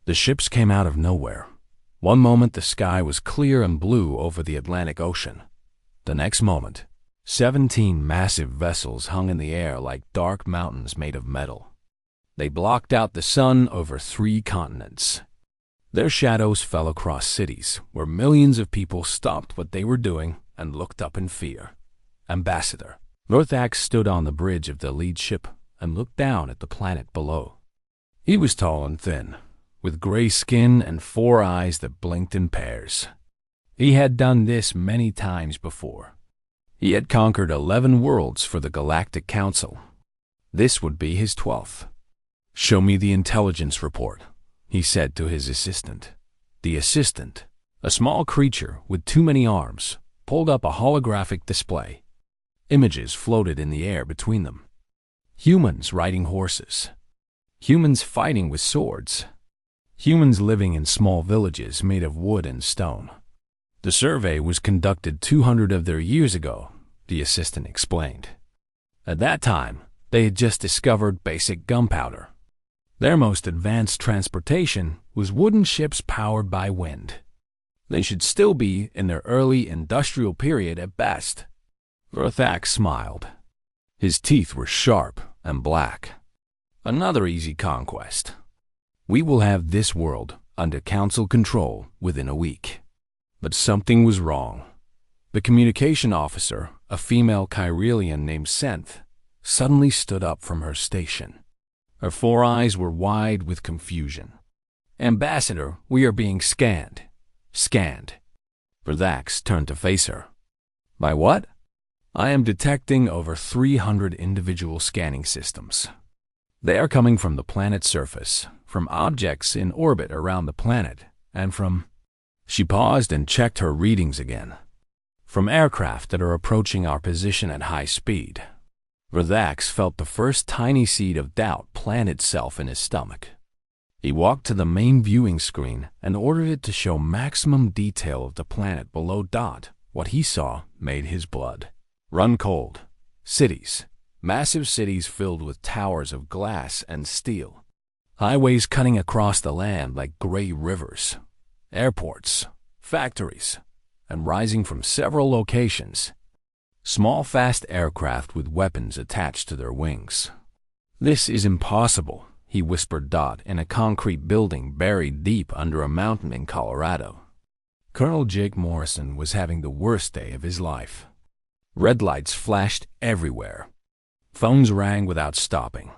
The ships came out of nowhere. One moment the sky was clear and blue over the Atlantic Ocean. The next moment, 17 massive vessels hung in the air like dark mountains made of metal. They blocked out the sun over 3 continents. Their shadows fell across cities where millions of people stopped what they were doing and looked up in fear. Ambassador ThoughtHFY stood on the bridge of the lead ship and looked down at the planet below. He was tall and thin, with gray skin and 4 eyes that blinked in pairs. He had done this many times before. He had conquered 11 worlds for the Galactic Council. This would be his 12th. "Show me the intelligence report," he said to his assistant. The assistant, a small creature with too many arms, pulled up a holographic display. Images floated in the air between them. Humans riding horses. Humans fighting with swords. Humans living in small villages made of wood and stone. The survey was conducted 200 of their years ago, the assistant explained. At that time, they had just discovered basic gunpowder. Their most advanced transportation was wooden ships powered by wind. They should still be in their early industrial period at best. ThoughtHFY smiled. His teeth were sharp and black. Another easy conquest. We will have this world under council control within a week. But something was wrong. The communication officer, a female Chiralian named Senth, suddenly stood up from her station. Her 4 eyes were wide with confusion. "Ambassador, we are being scanned." Scanned. ThoughtHFY turned to face her. "By what?" "I am detecting over 300 individual scanning systems. They are coming from the planet's surface, from objects in orbit around the planet, and from—" She paused and checked her readings again. "From aircraft that are approaching our position at high speed." ThoughtHFY felt the first tiny seed of doubt plant itself in his stomach. He walked to the main viewing screen and ordered it to show maximum detail of the planet below. What he saw made his blood run cold. Cities. Massive cities filled with towers of glass and steel. Highways cutting across the land like gray rivers. Airports. Factories. And rising from several locations. Small, fast aircraft with weapons attached to their wings. "This is impossible," he whispered. In a concrete building buried deep under a mountain in Colorado. Colonel Jake Morrison was having the worst day of his life. Red lights flashed everywhere. Phones rang without stopping.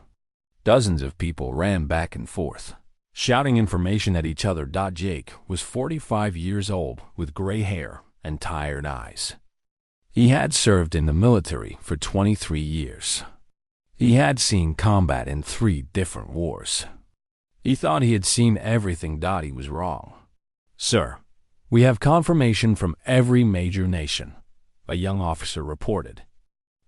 Dozens of people ran back and forth, shouting information at each other. Jake was 45 years old with gray hair and tired eyes. He had served in the military for 23 years. He had seen combat in 3 different wars. He thought he had seen everything. He was wrong. "Sir, we have confirmation from every major nation," a young officer reported.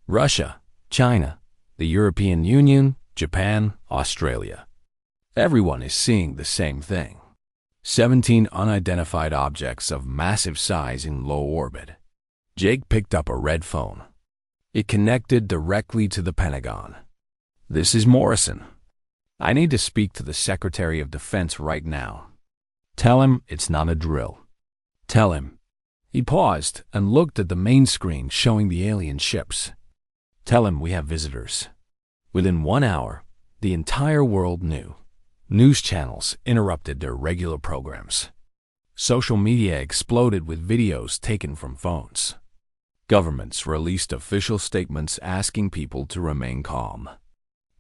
"Russia, China, the European Union, Japan, Australia. Everyone is seeing the same thing. 17 unidentified objects of massive size in low orbit." Jake picked up a red phone. It connected directly to the Pentagon. "This is Morrison. I need to speak to the Secretary of Defense right now. Tell him it's not a drill. Tell him." He paused and looked at the main screen showing the alien ships. "Tell him we have visitors." Within 1 hour, the entire world knew. News channels interrupted their regular programs. Social media exploded with videos taken from phones. Governments released official statements asking people to remain calm.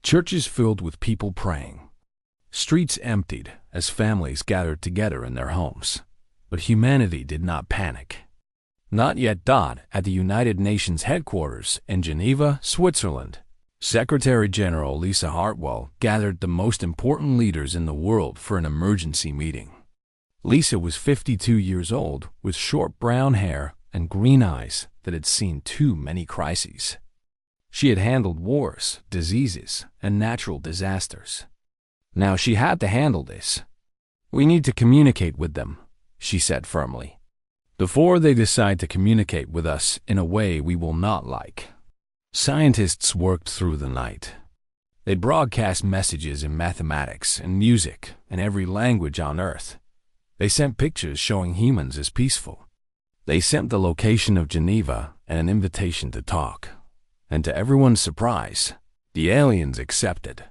Churches filled with people praying. Streets emptied as families gathered together in their homes. But humanity did not panic. Not yet. At the United Nations headquarters in Geneva, Switzerland, Secretary General Lisa Hartwell gathered the most important leaders in the world for an emergency meeting. Lisa was 52 years old with short brown hair and green eyes that had seen too many crises. She had handled wars, diseases, and natural disasters. Now she had to handle this. "We need to communicate with them," she said firmly, "before they decide to communicate with us in a way we will not like." Scientists worked through the night. They broadcast messages in mathematics and music and every language on Earth. They sent pictures showing humans as peaceful. They sent the location of Geneva and an invitation to talk. And to everyone's surprise, the aliens accepted.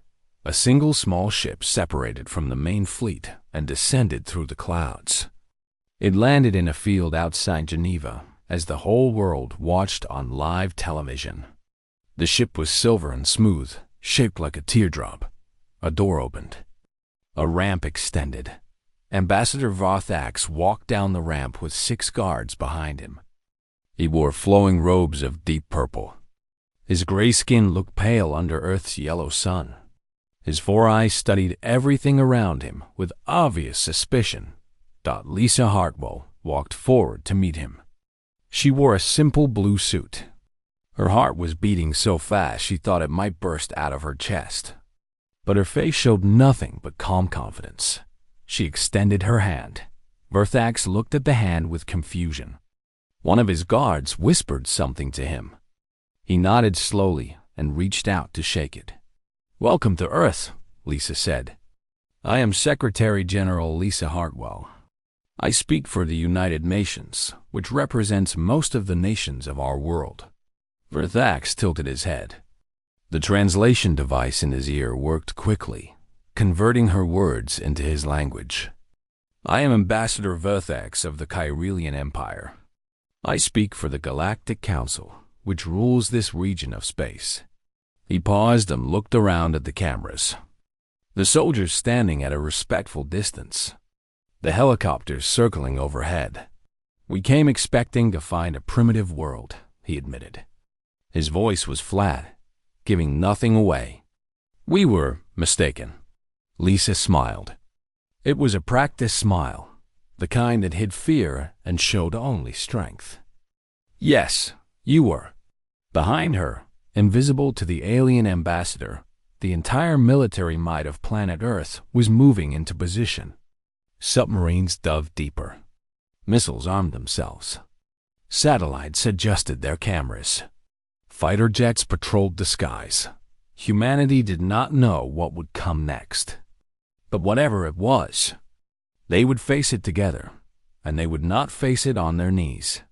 A single small ship separated from the main fleet and descended through the clouds. It landed in a field outside Geneva as the whole world watched on live television. The ship was silver and smooth, shaped like a teardrop. A door opened. A ramp extended. Ambassador Wasn'tHFY walked down the ramp with 6 guards behind him. He wore flowing robes of deep purple. His gray skin looked pale under Earth's yellow sun. His 4 eyes studied everything around him with obvious suspicion. Lisa Hartwell walked forward to meet him. She wore a simple blue suit. Her heart was beating so fast she thought it might burst out of her chest. But her face showed nothing but calm confidence. She extended her hand. Wasn'tHFY looked at the hand with confusion. One of his guards whispered something to him. He nodded slowly and reached out to shake it. "Welcome to Earth," Lisa said. "I am Secretary General Lisa Hartwell. I speak for the United Nations, which represents most of the nations of our world." Wasn'tHFY tilted his head. The translation device in his ear worked quickly, converting her words into his language. "I am Ambassador Wasn'tHFY of the Kyrelian Empire. I speak for the Galactic Council, which rules this region of space." He paused and looked around at the cameras. The soldiers standing at a respectful distance. The helicopters circling overhead. "We came expecting to find a primitive world," he admitted. His voice was flat, giving nothing away. "We were mistaken." Lisa smiled. It was a practiced smile, the kind that hid fear and showed only strength. "Yes, you were." Behind her, invisible to the alien ambassador, the entire military might of planet Earth was moving into position. Submarines dove deeper. Missiles armed themselves. Satellites adjusted their cameras. Fighter jets patrolled the skies. Humanity did not know what would come next. But whatever it was, they would face it together, and they would not face it on their knees.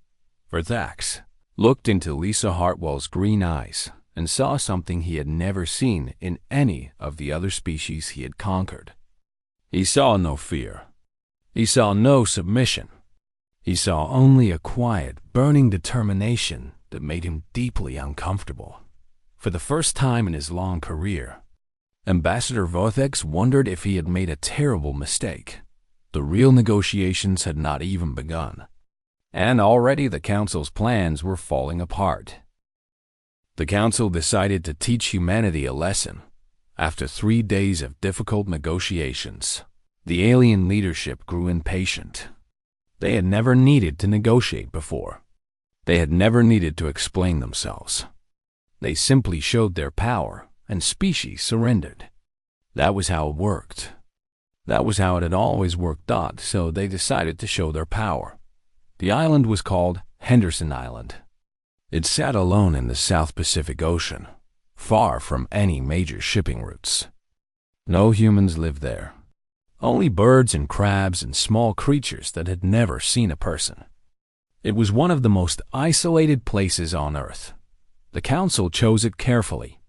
Wasn'tHFY looked into Lisa Hartwell's green eyes and saw something he had never seen in any of the other species he had conquered. He saw no fear. He saw no submission. He saw only a quiet, burning determination that made him deeply uncomfortable. For the first time in his long career, Ambassador Wasn'tHFY wondered if he had made a terrible mistake. The real negotiations had not even begun, and already the Council's plans were falling apart. The Council decided to teach humanity a lesson. After 3 days of difficult negotiations, the alien leadership grew impatient. They had never needed to negotiate before. They had never needed to explain themselves. They simply showed their power, and species surrendered. That was how it worked. That was how it had always worked, so they decided to show their power. The island was called Henderson Island. It sat alone in the South Pacific Ocean, far from any major shipping routes. No humans lived there. Only birds and crabs and small creatures that had never seen a person. It was one of the most isolated places on Earth. The Council chose it carefully.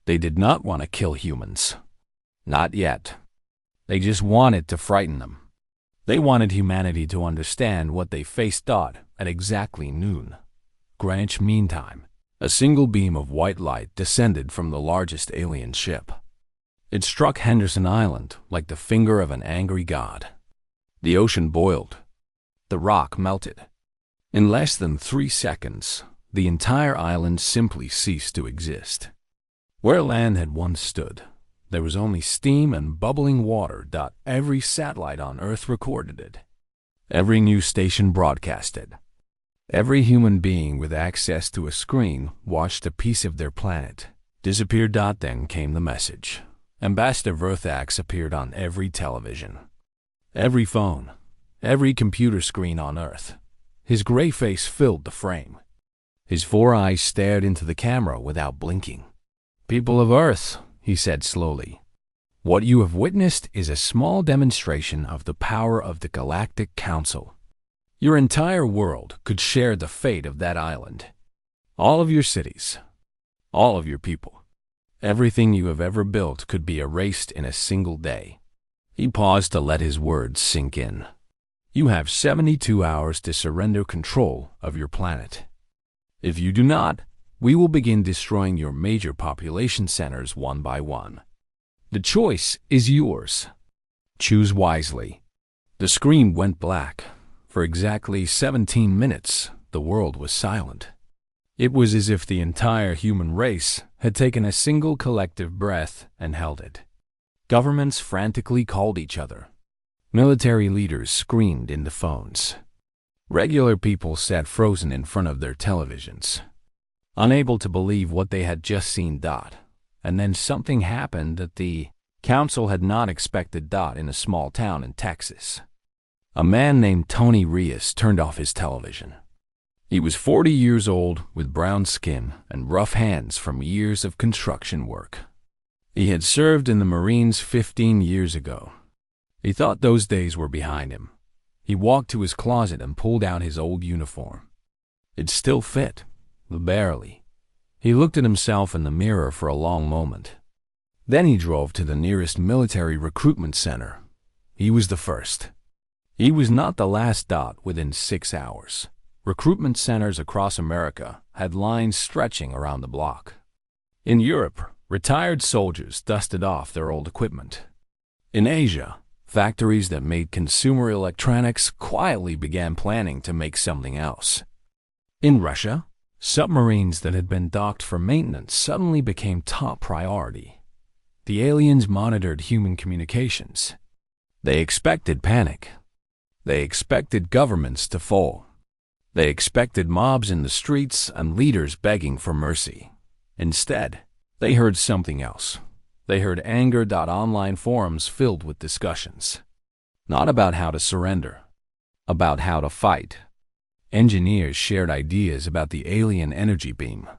They did not want to kill humans. Not yet. They just wanted to frighten them. They wanted humanity to understand what they faced at exactly noon, Greenwich Mean Time. A single beam of white light descended from the largest alien ship. It struck Henderson Island like the finger of an angry god. The ocean boiled. The rock melted. In less than 3 seconds, the entire island simply ceased to exist. Where land had once stood, there was only steam and bubbling water. Every satellite on Earth recorded it. Every news station broadcast it. Every human being with access to a screen watched a piece of their planet disappear. Then came the message. Ambassador Wasn'tHFY appeared on every television, every phone, every computer screen on Earth. His gray face filled the frame. His 4 eyes stared into the camera without blinking. "People of Earth," he said slowly. "What you have witnessed is a small demonstration of the power of the Galactic Council. Your entire world could share the fate of that island. All of your cities, all of your people, everything you have ever built could be erased in a single day." He paused to let his words sink in. "You have 72 hours to surrender control of your planet. If you do not, we will begin destroying your major population centers one by one. The choice is yours. Choose wisely." The screen went black. For exactly 17 minutes, the world was silent. It was as if the entire human race had taken a single collective breath and held it. Governments frantically called each other. Military leaders screamed into phones. Regular people sat frozen in front of their televisions, unable to believe what they had just seen. And then something happened that the council had not expected. In a small town in Texas, a man named Tony Reyes turned off his television. He was 40 years old, with brown skin and rough hands from years of construction work. He had served in the Marines 15 years ago. He thought those days were behind him. He walked to his closet and pulled out his old uniform. It still fit, but barely. He looked at himself in the mirror for a long moment. Then he drove to the nearest military recruitment center. He was the first. He was not the last. Within 6 hours, recruitment centers across America had lines stretching around the block. In Europe, retired soldiers dusted off their old equipment. In Asia, factories that made consumer electronics quietly began planning to make something else. In Russia, submarines that had been docked for maintenance suddenly became top priority. The aliens monitored human communications. They expected panic. They expected governments to fall. They expected mobs in the streets and leaders begging for mercy. Instead, they heard something else. They heard anger. Online forums filled with discussions. Not about how to surrender, about how to fight. Engineers shared ideas about the alien energy beam.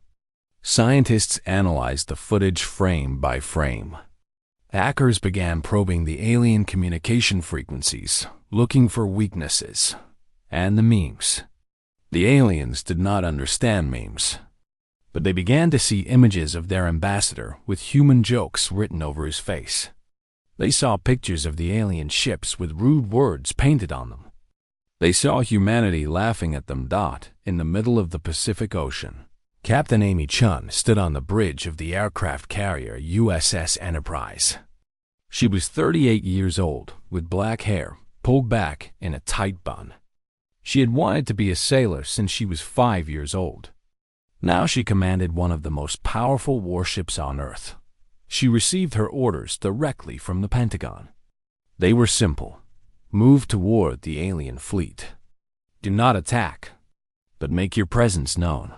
Scientists analyzed the footage frame by frame. Hackers began probing the alien communication frequencies, looking for weaknesses. And the memes. The aliens did not understand memes, but they began to see images of their ambassador with human jokes written over his face. They saw pictures of the alien ships with rude words painted on them. They saw humanity laughing at them. In the middle of the Pacific Ocean, Captain Amy Chun stood on the bridge of the aircraft carrier USS Enterprise. She was 38 years old, with black hair pulled back in a tight bun. She had wanted to be a sailor since she was 5 years old. Now she commanded one of the most powerful warships on Earth. She received her orders directly from the Pentagon. They were simple. Move toward the alien fleet. Do not attack, but make your presence known.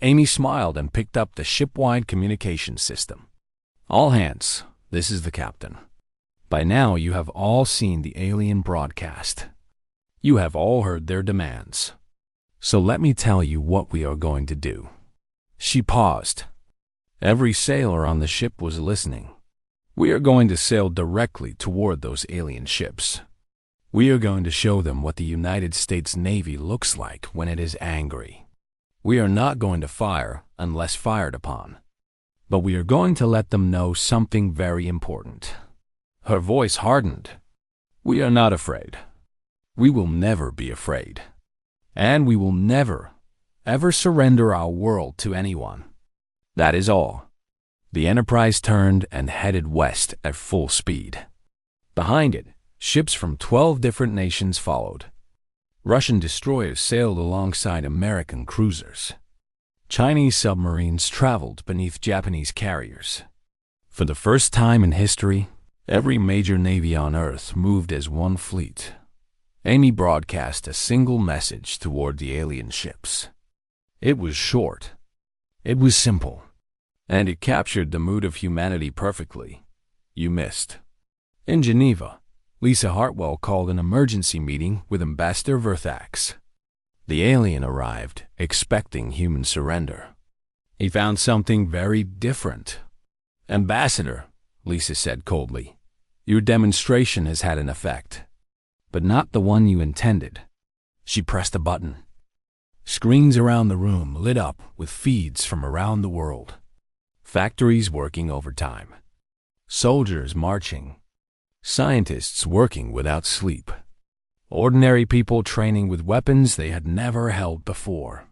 Amy smiled and picked up the ship-wide communication system. All hands, this is the captain. By now you have all seen the alien broadcast. You have all heard their demands. So let me tell you what we are going to do. She paused. Every sailor on the ship was listening. We are going to sail directly toward those alien ships. We are going to show them what the United States Navy looks like when it is angry. We are not going to fire unless fired upon. But we are going to let them know something very important. Her voice hardened. We are not afraid. We will never be afraid. And we will never, ever surrender our world to anyone. That is all. The Enterprise turned and headed west at full speed. Behind it, ships from 12 different nations followed. Russian destroyers sailed alongside American cruisers. Chinese submarines traveled beneath Japanese carriers. For the first time in history, every major navy on Earth moved as one fleet. Amy broadcast a single message toward the alien ships. It was short. It was simple. And it captured the mood of humanity perfectly. You missed. In Geneva, Lisa Hartwell called an emergency meeting with Ambassador Verthax. The alien arrived, expecting human surrender. He found something very different. Ambassador, Lisa said coldly, your demonstration has had an effect, but not the one you intended. She pressed a button. Screens around the room lit up with feeds from around the world. Factories working overtime. Soldiers marching. Scientists working without sleep. Ordinary people training with weapons they had never held before.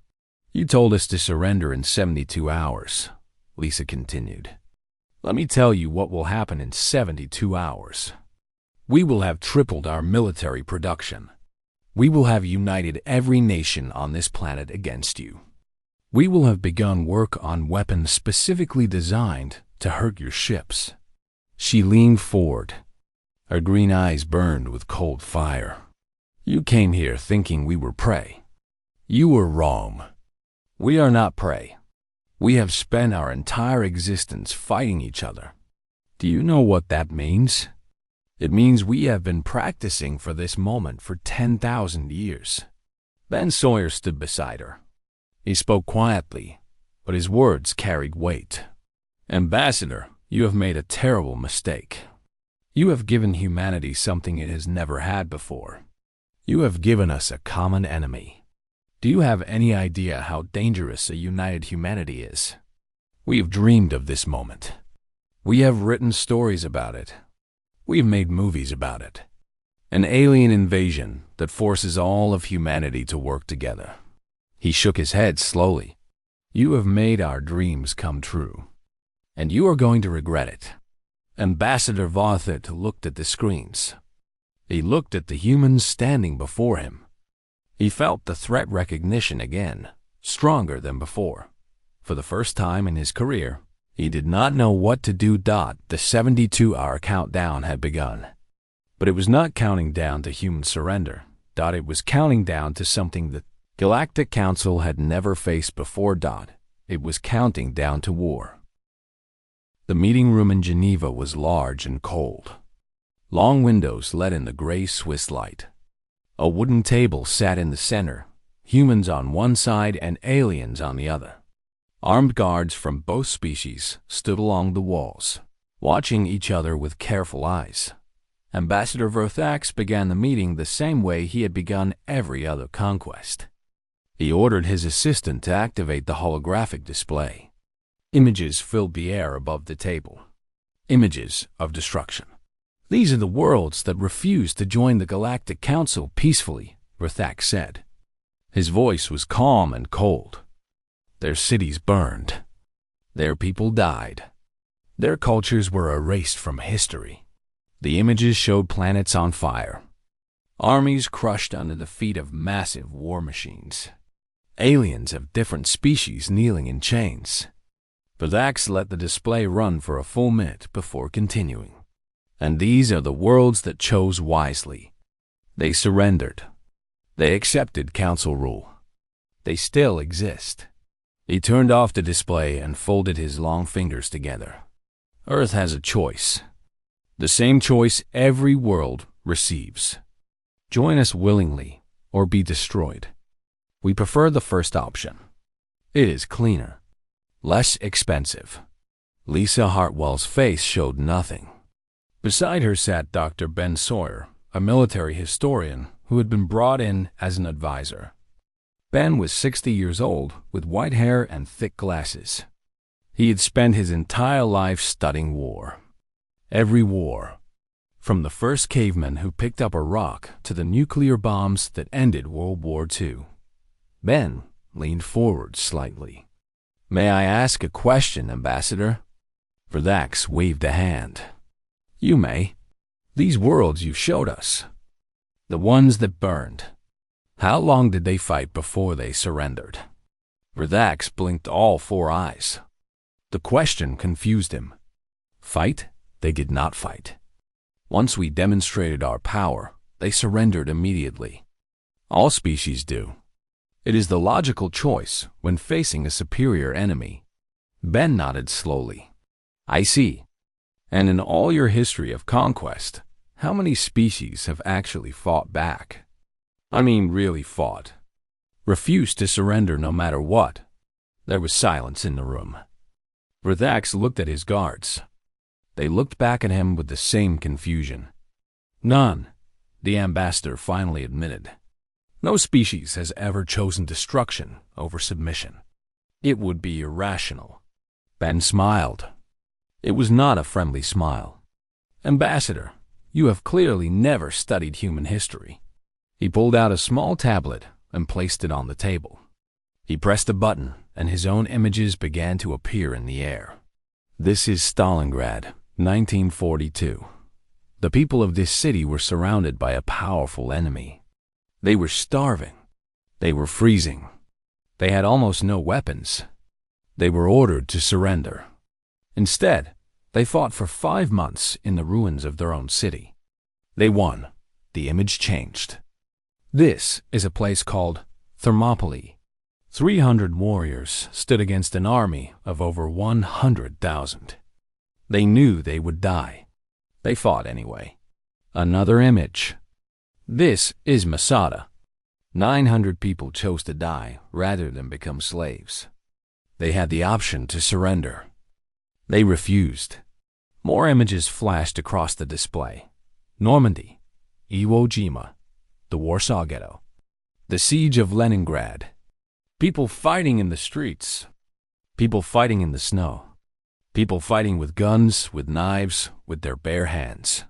You told us to surrender in 72 hours, Lisa continued. Let me tell you what will happen in 72 hours. We will have tripled our military production. We will have united every nation on this planet against you. We will have begun work on weapons specifically designed to hurt your ships. She leaned forward. Her green eyes burned with cold fire. You came here thinking we were prey. You were wrong. We are not prey. We have spent our entire existence fighting each other. Do you know what that means? It means we have been practicing for this moment for 10,000 years. Ben Sawyer stood beside her. He spoke quietly, but his words carried weight. Ambassador, you have made a terrible mistake. You have given humanity something it has never had before. You have given us a common enemy. Do you have any idea how dangerous a united humanity is? We have dreamed of this moment. We have written stories about it. We have made movies about it. An alien invasion that forces all of humanity to work together. He shook his head slowly. You have made our dreams come true. And you are going to regret it. Ambassador Varthet looked at the screens. He looked at the humans standing before him. He felt the threat recognition again, stronger than before. For the first time in his career, he did not know what to do. The 72-hour countdown had begun. But it was not counting down to human surrender. It was counting down to something the Galactic Council had never faced before. It was counting down to war. The meeting room in Geneva was large and cold. Long windows let in the gray Swiss light. A wooden table sat in the center, humans on one side and aliens on the other. Armed guards from both species stood along the walls, watching each other with careful eyes. Ambassador Verthax began the meeting the same way he had begun every other conquest. He ordered his assistant to activate the holographic display. Images filled the air above the table. Images of destruction. These are the worlds that refuse to join the Galactic Council peacefully, Verthax said. His voice was calm and cold. Their cities burned. Their people died. Their cultures were erased from history. The images showed planets on fire. Armies crushed under the feet of massive war machines. Aliens of different species kneeling in chains. Verthax let the display run for a full minute before continuing. And these are the worlds that chose wisely. They surrendered. They accepted council rule. They still exist. He turned off the display and folded his long fingers together. Earth has a choice. The same choice every world receives. Join us willingly or be destroyed. We prefer the first option. It is cleaner. Less expensive. Lisa Hartwell's face showed nothing. Beside her sat Dr. Ben Sawyer, a military historian who had been brought in as an advisor. Ben was 60 years old, with white hair and thick glasses. He had spent his entire life studying war. Every war. From the first caveman who picked up a rock to the nuclear bombs that ended World War II. Ben leaned forward slightly. May I ask a question, Ambassador? Verthax waved a hand. You may. These worlds you showed us. The ones that burned. How long did they fight before they surrendered? Verthax blinked all four eyes. The question confused him. Fight? They did not fight. Once we demonstrated our power, they surrendered immediately. All species do. It is the logical choice when facing a superior enemy. Ben nodded slowly. I see. And in all your history of conquest, how many species have actually fought back? I mean really fought. Refused to surrender no matter what. There was silence in the room. Verthax looked at his guards. They looked back at him with the same confusion. None, the ambassador finally admitted. No species has ever chosen destruction over submission. It would be irrational. Ben smiled. It was not a friendly smile. Ambassador, you have clearly never studied human history. He pulled out a small tablet and placed it on the table. He pressed a button, and his own images began to appear in the air. This is Stalingrad, 1942. The people of this city were surrounded by a powerful enemy. They were starving. They were freezing. They had almost no weapons. They were ordered to surrender. Instead, they fought for 5 months in the ruins of their own city. They won. The image changed. This is a place called Thermopylae. 300 warriors stood against an army of over 100,000. They knew they would die. They fought anyway. Another image. This is Masada. 900 people chose to die rather than become slaves. They had the option to surrender. They refused. More images flashed across the display. Normandy, Iwo Jima, the Warsaw Ghetto, the siege of Leningrad. People fighting in the streets. People fighting in the snow. People fighting with guns, with knives, with their bare hands.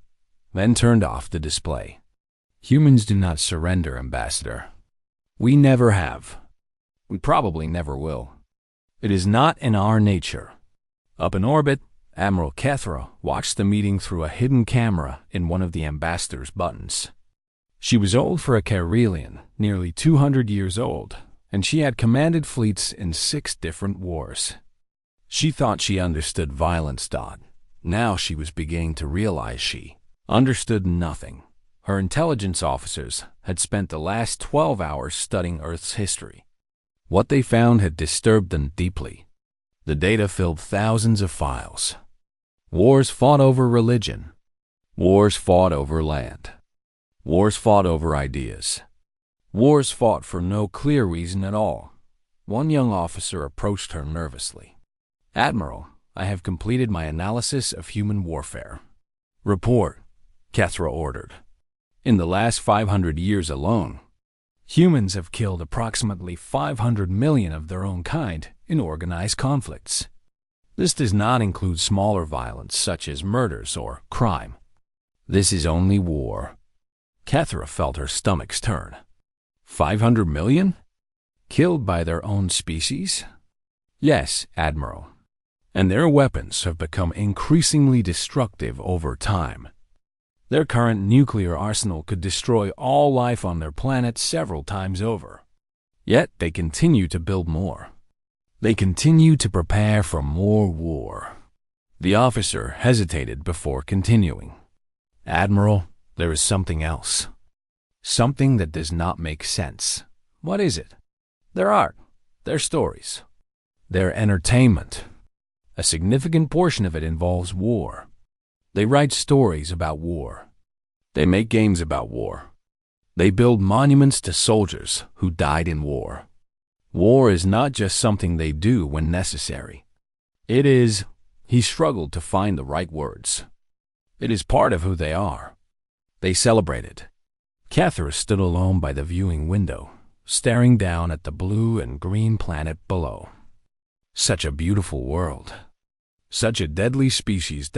Then turned off the display. Humans do not surrender, Ambassador. We never have. We probably never will. It is not in our nature. Up in orbit, Admiral Kethra watched the meeting through a hidden camera in one of the ambassador's buttons. She was old for a Karelian, nearly 200 years old, and she had commanded fleets in 6 different wars. She thought she understood violence. Now she was beginning to realize she understood nothing. Her intelligence officers had spent the last 12 hours studying Earth's history. What they found had disturbed them deeply. The data filled thousands of files. Wars fought over religion. Wars fought over land. Wars fought over ideas. Wars fought for no clear reason at all. One young officer approached her nervously. Admiral, I have completed my analysis of human warfare. Report, Kethra ordered. In the last 500 years alone, humans have killed approximately 500 million of their own kind in organized conflicts. This does not include smaller violence such as murders or crime. This is only war. Kethra felt her stomach's turn. 500 million? Killed by their own species? Yes, Admiral. And their weapons have become increasingly destructive over time. Their current nuclear arsenal could destroy all life on their planet several times over. Yet they continue to build more. They continue to prepare for more war. The officer hesitated before continuing. Admiral, there is something else. Something that does not make sense. What is it? Their art, their stories, their entertainment. A significant portion of it involves war. They write stories about war. They make games about war. They build monuments to soldiers who died in war. War is not just something they do when necessary. It is, he struggled to find the right words. It is part of who they are. They celebrate it. Kethra stood alone by the viewing window, staring down at the blue and green planet below. Such a beautiful world. Such a deadly species.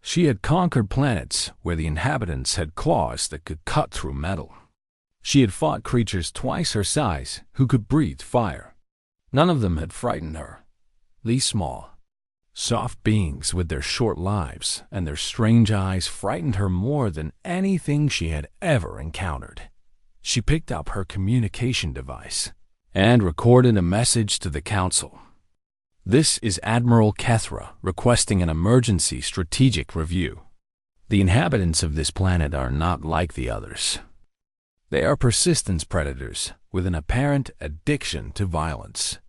She had conquered planets where the inhabitants had claws that could cut through metal. She had fought creatures twice her size who could breathe fire. None of them had frightened her. These small, soft beings with their short lives and their strange eyes frightened her more than anything she had ever encountered. She picked up her communication device and recorded a message to the council. This is Admiral Kethra requesting an emergency strategic review. The inhabitants of this planet are not like the others. They are persistence predators with an apparent addiction to violence.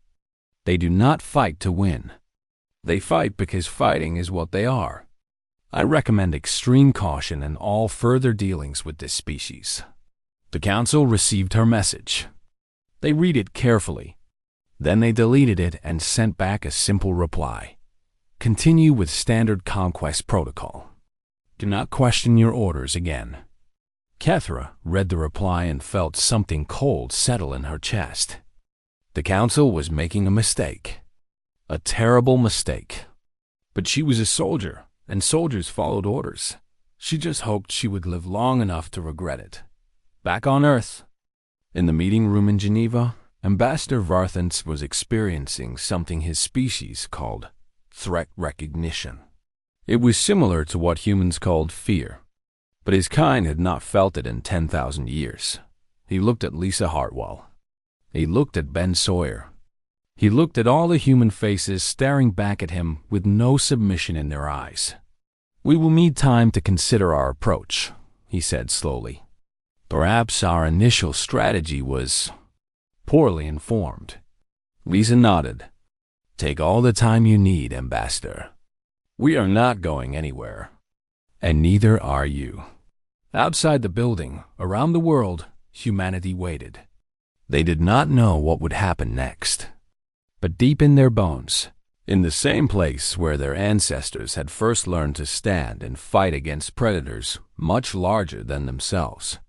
They do not fight to win. They fight because fighting is what they are. I recommend extreme caution in all further dealings with this species. The council received her message. They read it carefully. Then they deleted it and sent back a simple reply. Continue with standard conquest protocol. Do not question your orders again. Kethra read the reply and felt something cold settle in her chest. The council was making a mistake. A terrible mistake. But she was a soldier, and soldiers followed orders. She just hoped she would live long enough to regret it. Back on Earth, in the meeting room in Geneva, Ambassador Wasn'tHFY was experiencing something his species called threat recognition. It was similar to what humans called fear, but his kind had not felt it in 10,000 years. He looked at Lisa Hartwell. He looked at Ben Sawyer. He looked at all the human faces staring back at him with no submission in their eyes. "We will need time to consider our approach," he said slowly. "Perhaps our initial strategy was poorly informed." Lisa nodded. "Take all the time you need, Ambassador. We are not going anywhere. And neither are you." Outside the building, around the world, humanity waited. They did not know what would happen next. But deep in their bones, in the same place where their ancestors had first learned to stand and fight against predators much larger than themselves,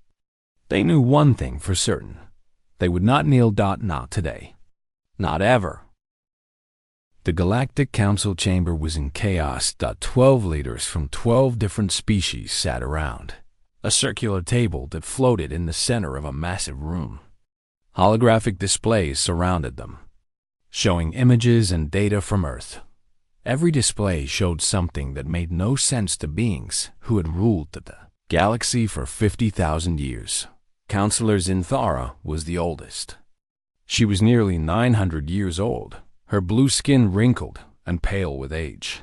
they knew one thing for certain. They would not kneel. Not today. Not ever. The Galactic Council chamber was in chaos. 12 leaders from 12 different species sat around a circular table that floated in the center of a massive room. Holographic displays surrounded them, showing images and data from Earth. Every display showed something that made no sense to beings who had ruled the galaxy for 50,000 years. Counselor Zinthara was the oldest. She was nearly 900 years old, her blue skin wrinkled and pale with age.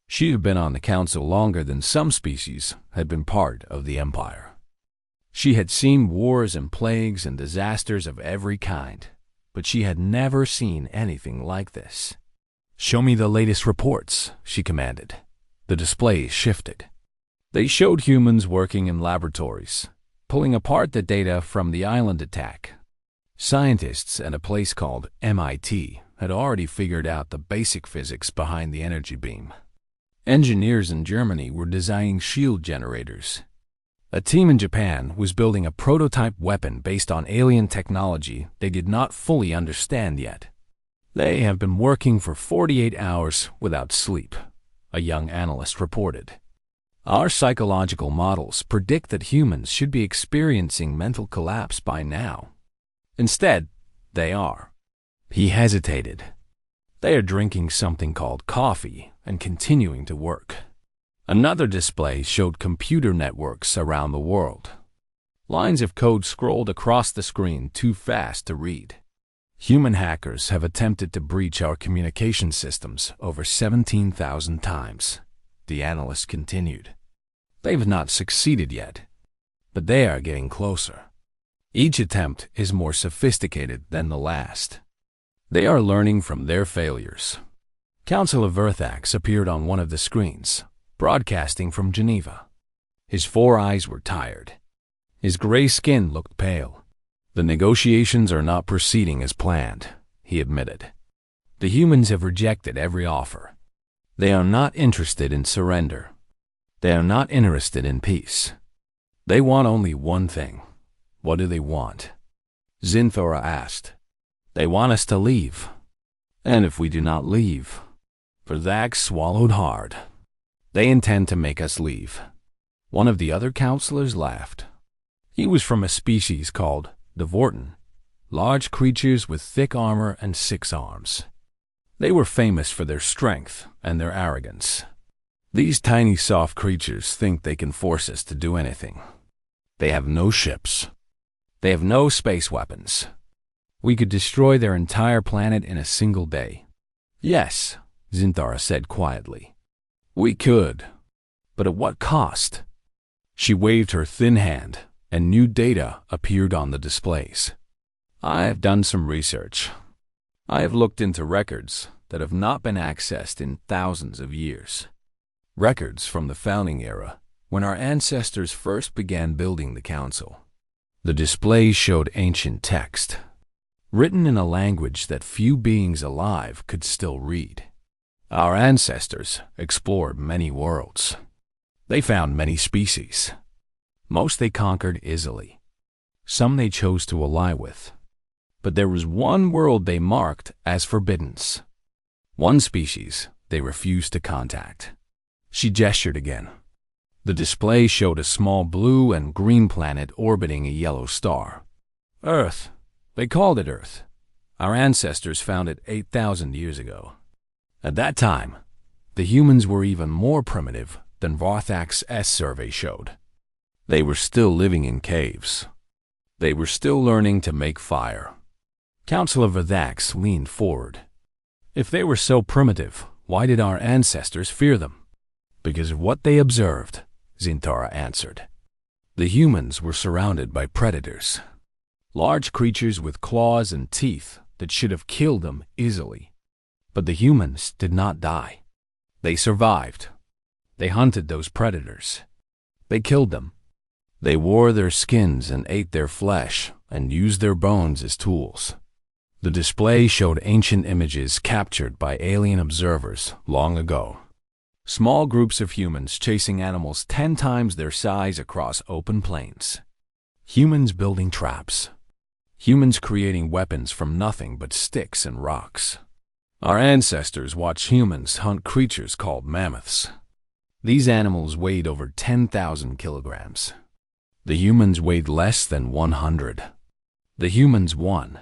She had been on the council longer than some species had been part of the Empire. She had seen wars and plagues and disasters of every kind, but she had never seen anything like this. "Show me the latest reports," she commanded. The displays shifted. They showed humans working in laboratories, pulling apart the data from the island attack. Scientists at a place called MIT had already figured out the basic physics behind the energy beam. Engineers in Germany were designing shield generators. A team in Japan was building a prototype weapon based on alien technology they did not fully understand yet. "They have been working for 48 hours without sleep," a young analyst reported. "Our psychological models predict that humans should be experiencing mental collapse by now. Instead, they are." He hesitated. "They are drinking something called coffee and continuing to work." Another display showed computer networks around the world. Lines of code scrolled across the screen too fast to read. "Human hackers have attempted to breach our communication systems over 17,000 times," the analyst continued. "They've not succeeded yet, but they are getting closer. Each attempt is more sophisticated than the last. They are learning from their failures." Councilor Wasn'tHFY appeared on one of the screens, broadcasting from Geneva. His 4 eyes were tired. His gray skin looked pale. "The negotiations are not proceeding as planned," he admitted. "The humans have rejected every offer. They are not interested in surrender. They are not interested in peace. They want only one thing." "What do they want?" Zinthara asked. "They want us to leave. And if we do not leave..." Wasn'tHFY swallowed hard. "They intend to make us leave." One of the other counselors laughed. He was from a species called the Vorten, large creatures with thick armor and 6 arms. They were famous for their strength and their arrogance. "These tiny soft creatures think they can force us to do anything. They have no ships. They have no space weapons. We could destroy their entire planet in a single day." "Yes," Zinthara said quietly. "We could. But at what cost?" She waved her thin hand, and new data appeared on the displays. "I have done some research. I have looked into records that have not been accessed in thousands of years. Records from the founding era, when our ancestors first began building the council." The displays showed ancient text, written in a language that few beings alive could still read. Our ancestors explored many worlds. They found many species. Most they conquered easily. Some they chose to ally with. But there was one world they marked as forbidden. One species they refused to contact. She gestured again. The display showed a small blue and green planet orbiting a yellow star. Earth. They called it Earth. Our ancestors found it 8,000 years ago. At that time, the humans were even more primitive than Wasn'tHFY's survey showed. They were still living in caves. They were still learning to make fire. Counselor Wasn'tHFY leaned forward. If they were so primitive, why did our ancestors fear them? Because of what they observed, Zintara answered. The humans were surrounded by predators. Large creatures with claws and teeth that should have killed them easily. But the humans did not die. They survived. They hunted those predators. They killed them. They wore their skins and ate their flesh and used their bones as tools. The display showed ancient images captured by alien observers long ago. Small groups of humans chasing animals 10 times their size across open plains. Humans building traps. Humans creating weapons from nothing but sticks and rocks. Our ancestors watched humans hunt creatures called mammoths. These animals weighed over 10,000 kilograms. The humans weighed less than 100. The humans won.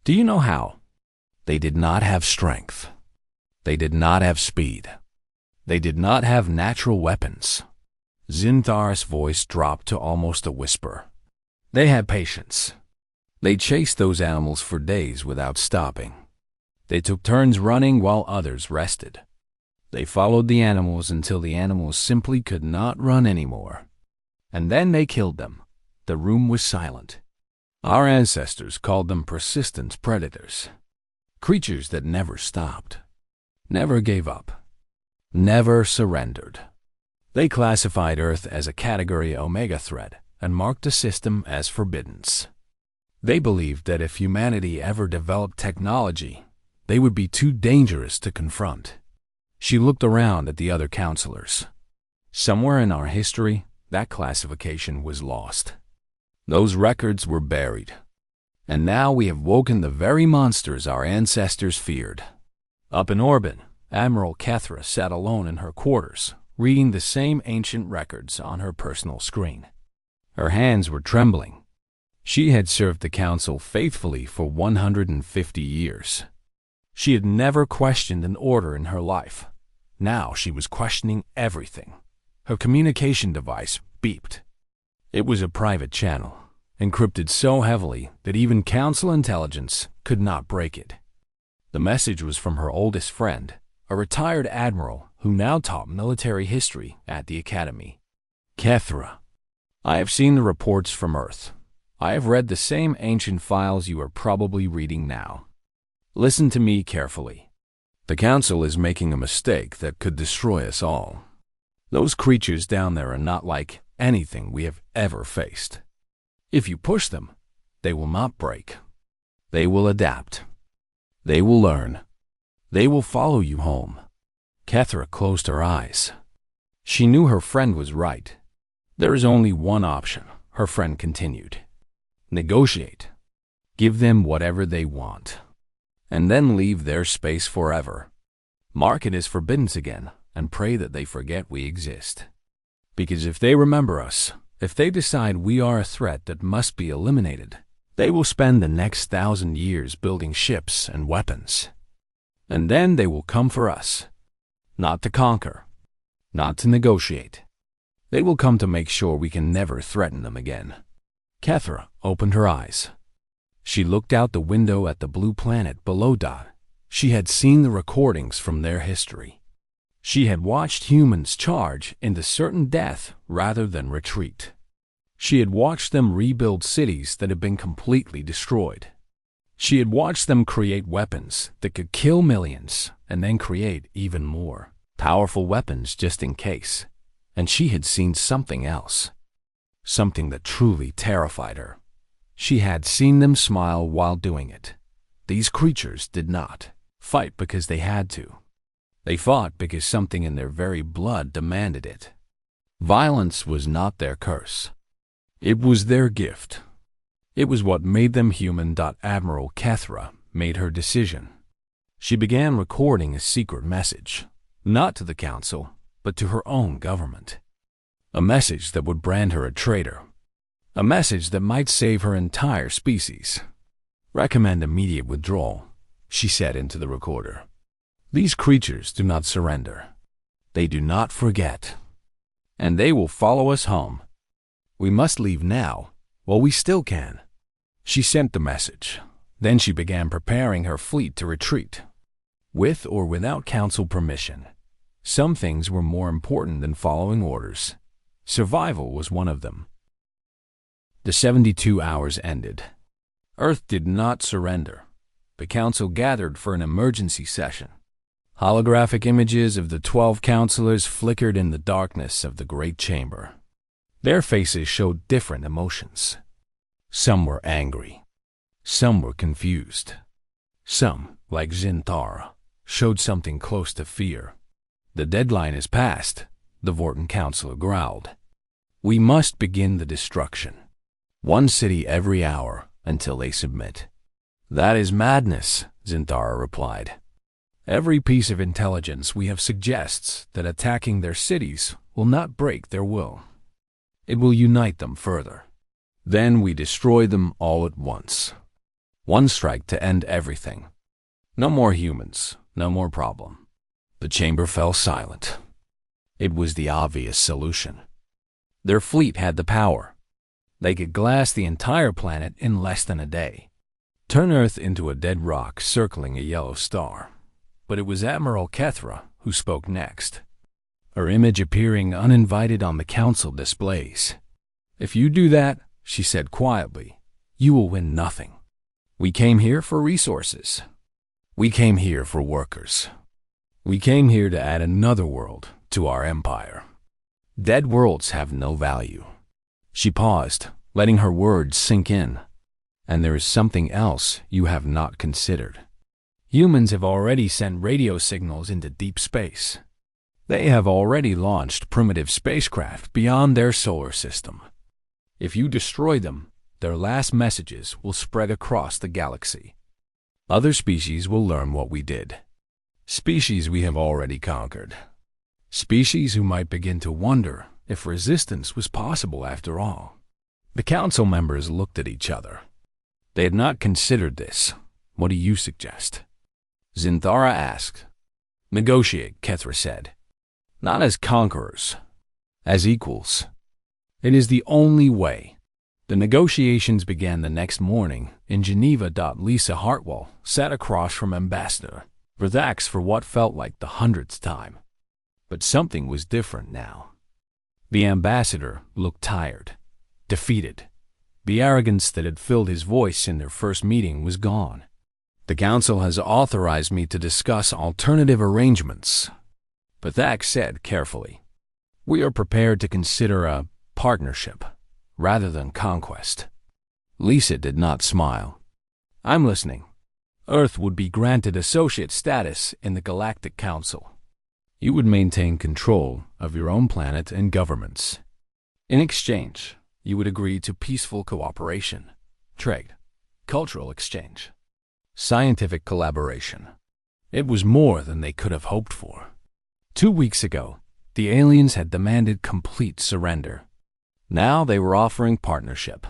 Do you know how? They did not have strength. They did not have speed. They did not have natural weapons. Zintara's voice dropped to almost a whisper. They had patience. They chased those animals for days without stopping. They took turns running while others rested. They followed the animals until the animals simply could not run anymore. And then they killed them. The room was silent. Our ancestors called them persistent predators. Creatures that never stopped. Never gave up. Never surrendered. They classified Earth as a category Omega threat and marked the system as forbidden. They believed that if humanity ever developed technology, they would be too dangerous to confront. She looked around at the other counselors. Somewhere in our history, that classification was lost. Those records were buried. And now we have woken the very monsters our ancestors feared. Up in orbit, Admiral Kethra sat alone in her quarters, reading the same ancient records on her personal screen. Her hands were trembling. She had served the Council faithfully for 150 years. She had never questioned an order in her life. Now she was questioning everything. Her communication device beeped. It was a private channel, encrypted so heavily that even Council intelligence could not break it. The message was from her oldest friend, a retired admiral who now taught military history at the Academy. Kethra, I have seen the reports from Earth. I have read the same ancient files you are probably reading now. Listen to me carefully. The Council is making a mistake that could destroy us all. Those creatures down there are not like anything we have ever faced. If you push them, they will not break. They will adapt. They will learn. They will follow you home. Kethra closed her eyes. She knew her friend was right. There is only one option, her friend continued. Negotiate. Give them whatever they want. And then leave their space forever. Mark it as forbidden again and pray that they forget we exist. Because if they remember us, if they decide we are a threat that must be eliminated, they will spend the next 1,000 years building ships and weapons. And then they will come for us. Not to conquer. Not to negotiate. They will come to make sure we can never threaten them again. Kethra opened her eyes. She looked out the window at the blue planet below Dot. She had seen the recordings from their history. She had watched humans charge into certain death rather than retreat. She had watched them rebuild cities that had been completely destroyed. She had watched them create weapons that could kill millions and then create even more powerful weapons just in case. And she had seen something else. Something that truly terrified her. She had seen them smile while doing it. These creatures did not fight because they had to. They fought because something in their very blood demanded it. Violence was not their curse. It was their gift. It was what made them human. Admiral Kethra made her decision. She began recording a secret message, not to the council, but to her own government. A message that would brand her a traitor. A message that might save her entire species. "Recommend immediate withdrawal," she said into the recorder. "These creatures do not surrender. They do not forget. And they will follow us home. We must leave now, while we still can." She sent the message. Then she began preparing her fleet to retreat. With or without council permission, some things were more important than following orders. Survival was one of them. The 72 hours ended. Earth did not surrender. The council gathered for an emergency session. Holographic images of the 12 counselors flickered in the darkness of the great chamber. Their faces showed different emotions. Some were angry. Some were confused. Some, like Zintara, showed something close to fear. "The deadline is past," the Vorten counselor growled. "We must begin the destruction. One city every hour until they submit." "That is madness," Zintara replied. "Every piece of intelligence we have suggests that attacking their cities will not break their will. It will unite them further. Then we destroy them all at once. One strike to end everything. No more humans, no more problem." The chamber fell silent. It was the obvious solution. Their fleet had the power. They could glass the entire planet in less than a day. Turn Earth into a dead rock circling a yellow star. But it was Admiral Kethra who spoke next, her image appearing uninvited on the council displays. "If you do that," she said quietly, "you will win nothing. We came here for resources. We came here for workers. We came here to add another world to our empire. Dead worlds have no value." She paused, letting her words sink in. "And there is something else you have not considered. Humans have already sent radio signals into deep space. They have already launched primitive spacecraft beyond their solar system. If you destroy them, their last messages will spread across the galaxy. Other species will learn what we did. Species we have already conquered. Species who might begin to wonder if resistance was possible after all." The council members looked at each other. They had not considered this. "What do you suggest?" Zintara asked. "Negotiate," Kethra said. "Not as conquerors, as equals. It is the only way." The negotiations began the next morning in Geneva. Lisa Hartwell sat across from Ambassador Verthax for what felt like the 100th time. But something was different now. The ambassador looked tired, defeated. The arrogance that had filled his voice in their first meeting was gone. "The council has authorized me to discuss alternative arrangements," Verthax said carefully. "We are prepared to consider a partnership rather than conquest." Lisa did not smile. "I'm listening." Earth would be granted associate status in the Galactic Council. You would maintain control of your own planet and governments. In exchange, you would agree to peaceful cooperation, trade, cultural exchange, scientific collaboration. It was more than they could have hoped for. 2 weeks ago, the aliens had demanded complete surrender. Now they were offering partnership.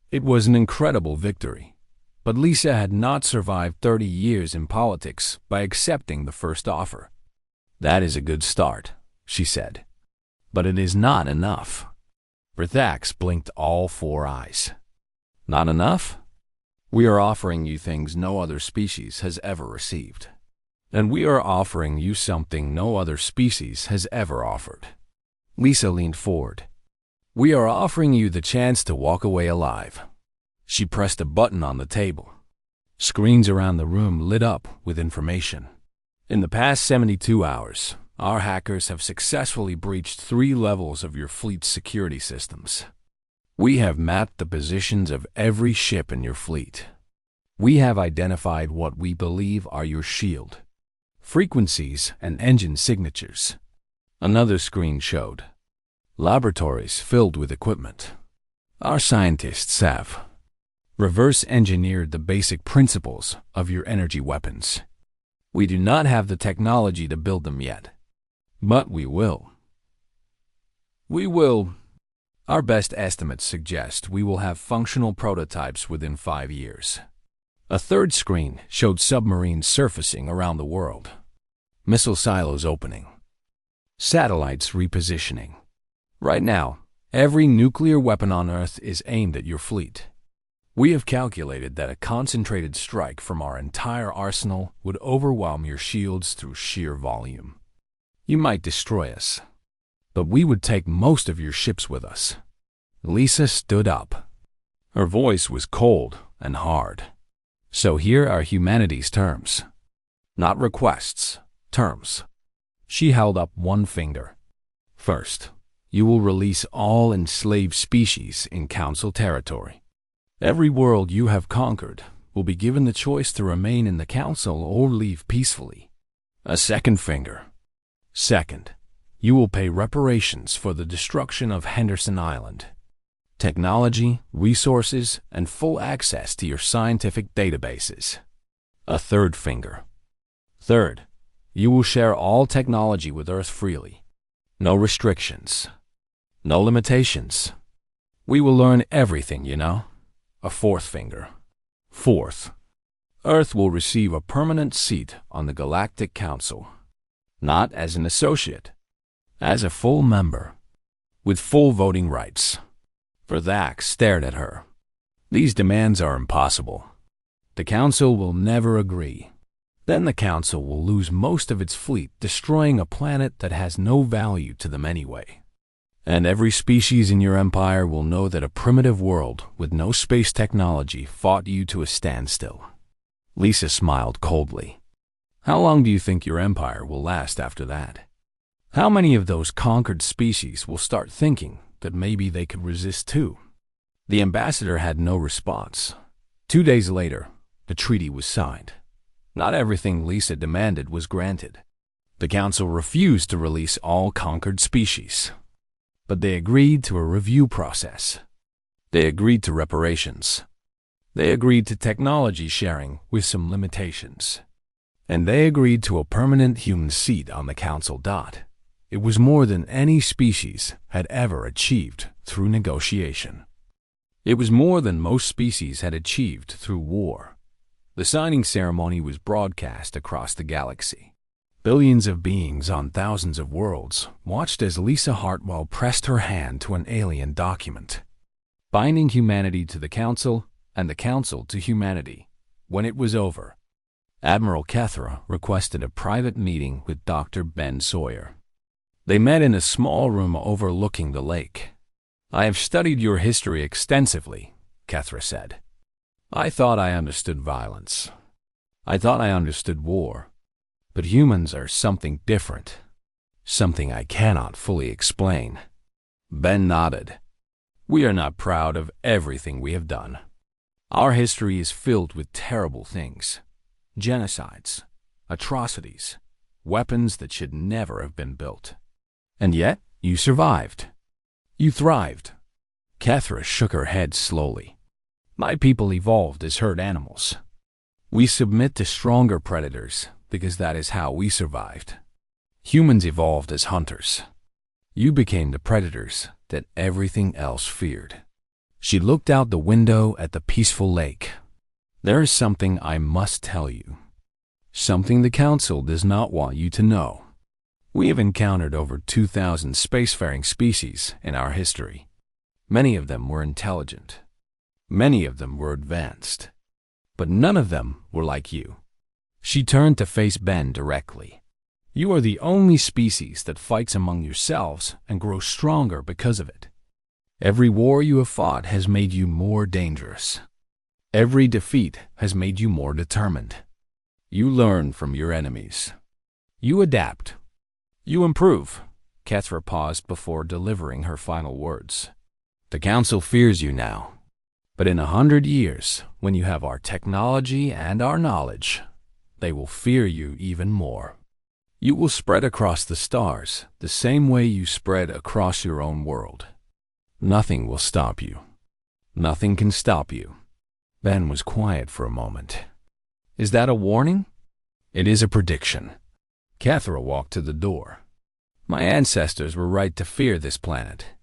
It was an incredible victory, but Lisa had not survived 30 years in politics by accepting the first offer. "That is a good start," she said. "But it is not enough." Verthax blinked all 4 eyes. "Not enough? We are offering you things no other species has ever received. And we are offering you something no other species has ever offered." Lisa leaned forward. "We are offering you the chance to walk away alive." She pressed a button on the table. Screens around the room lit up with information. "In the past 72 hours, our hackers have successfully breached 3 levels of your fleet's security systems. We have mapped the positions of every ship in your fleet. We have identified what we believe are your shield, frequencies, and engine signatures. Another screen showed laboratories filled with equipment. Our scientists have reverse engineered the basic principles of your energy weapons. We do not have the technology to build them yet, but we will. We will. Our best estimates suggest we will have functional prototypes within 5 years. A third screen showed submarines surfacing around the world, missile silos opening, satellites repositioning. Right now, every nuclear weapon on Earth is aimed at your fleet. We have calculated that a concentrated strike from our entire arsenal would overwhelm your shields through sheer volume. You might destroy us, but we would take most of your ships with us. Lisa stood up. Her voice was cold and hard. So here are humanity's terms. Not requests, terms. She held up one finger. First, you will release all enslaved species in Council territory. Every world you have conquered will be given the choice to remain in the Council or leave peacefully. A second finger. Second, you will pay reparations for the destruction of Henderson Island. Technology, resources, and full access to your scientific databases. A third finger. Third, you will share all technology with Earth freely. No restrictions. No limitations. We will learn everything, you know. A fourth finger. Fourth, Earth will receive a permanent seat on the Galactic Council. Not as an associate, as a full member, with full voting rights. Verthak stared at her. These demands are impossible. The Council will never agree. Then the Council will lose most of its fleet, destroying a planet that has no value to them anyway. And every species in your empire will know that a primitive world with no space technology fought you to a standstill. Lisa smiled coldly. How long do you think your empire will last after that? How many of those conquered species will start thinking that maybe they could resist too? The ambassador had no response. 2 days later, the treaty was signed. Not everything Lisa demanded was granted. The Council refused to release all conquered species. But they agreed to a review process. They agreed to reparations. They agreed to technology sharing with some limitations. And they agreed to a permanent human seat on the Council. It was more than any species had ever achieved through negotiation. It was more than most species had achieved through war. The signing ceremony was broadcast across the galaxy. Billions of beings on thousands of worlds watched as Lisa Hartwell pressed her hand to an alien document, binding humanity to the Council and the Council to humanity. When it was over, Admiral Kethra requested a private meeting with Dr. Ben Sawyer. They met in a small room overlooking the lake. I have studied your history extensively, Kethra said. I thought I understood violence. I thought I understood war. But humans are something different, something I cannot fully explain. Ben nodded. We are not proud of everything we have done. Our history is filled with terrible things, genocides, atrocities, weapons that should never have been built. And yet, you survived. You thrived. Kethra shook her head slowly. My people evolved as herd animals. We submit to stronger predators because that is how we survived. Humans evolved as hunters. You became the predators that everything else feared. She looked out the window at the peaceful lake. There is something I must tell you. Something the Council does not want you to know. We have encountered over 2,000 spacefaring species in our history. Many of them were intelligent. Many of them were advanced. But none of them were like you. She turned to face Ben directly. You are the only species that fights among yourselves and grows stronger because of it. Every war you have fought has made you more dangerous. Every defeat has made you more determined. You learn from your enemies. You adapt. You improve. Kethra paused before delivering her final words. The Council fears you now. But in 100 years, when you have our technology and our knowledge, they will fear you even more. You will spread across the stars the same way you spread across your own world. Nothing will stop you. Nothing can stop you." Ben was quiet for a moment. "Is that a warning?" "It is a prediction." Cathra walked to the door. "My ancestors were right to fear this planet.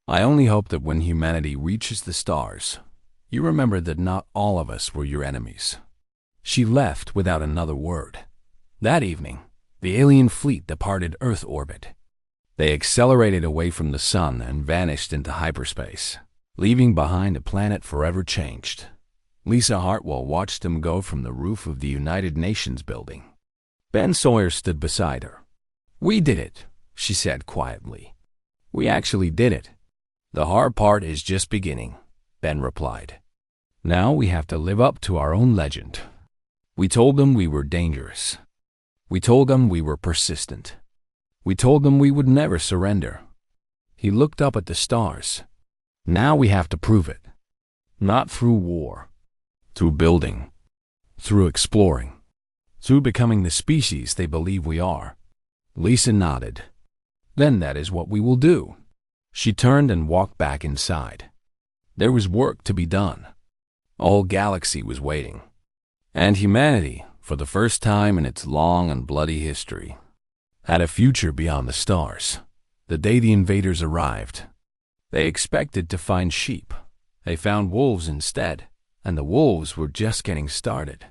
I only hope that when humanity reaches the stars, you remember that not all of us were your enemies." She left without another word. That evening, the alien fleet departed Earth orbit. They accelerated away from the sun and vanished into hyperspace, leaving behind a planet forever changed. Lisa Hartwell watched them go from the roof of the United Nations building. Ben Sawyer stood beside her. "We did it," she said quietly. "We actually did it." "The hard part is just beginning," Ben replied. "Now we have to live up to our own legend. We told them we were dangerous. We told them we were persistent. We told them we would never surrender." He looked up at the stars. "Now we have to prove it. Not through war. Through building. Through exploring. Through becoming the species they believe we are." Lisa nodded. "Then that is what we will do." She turned and walked back inside. There was work to be done. A whole galaxy was waiting. And humanity, for the first time in its long and bloody history, had a future beyond the stars. The day the invaders arrived, they expected to find sheep. They found wolves instead, and the wolves were just getting started.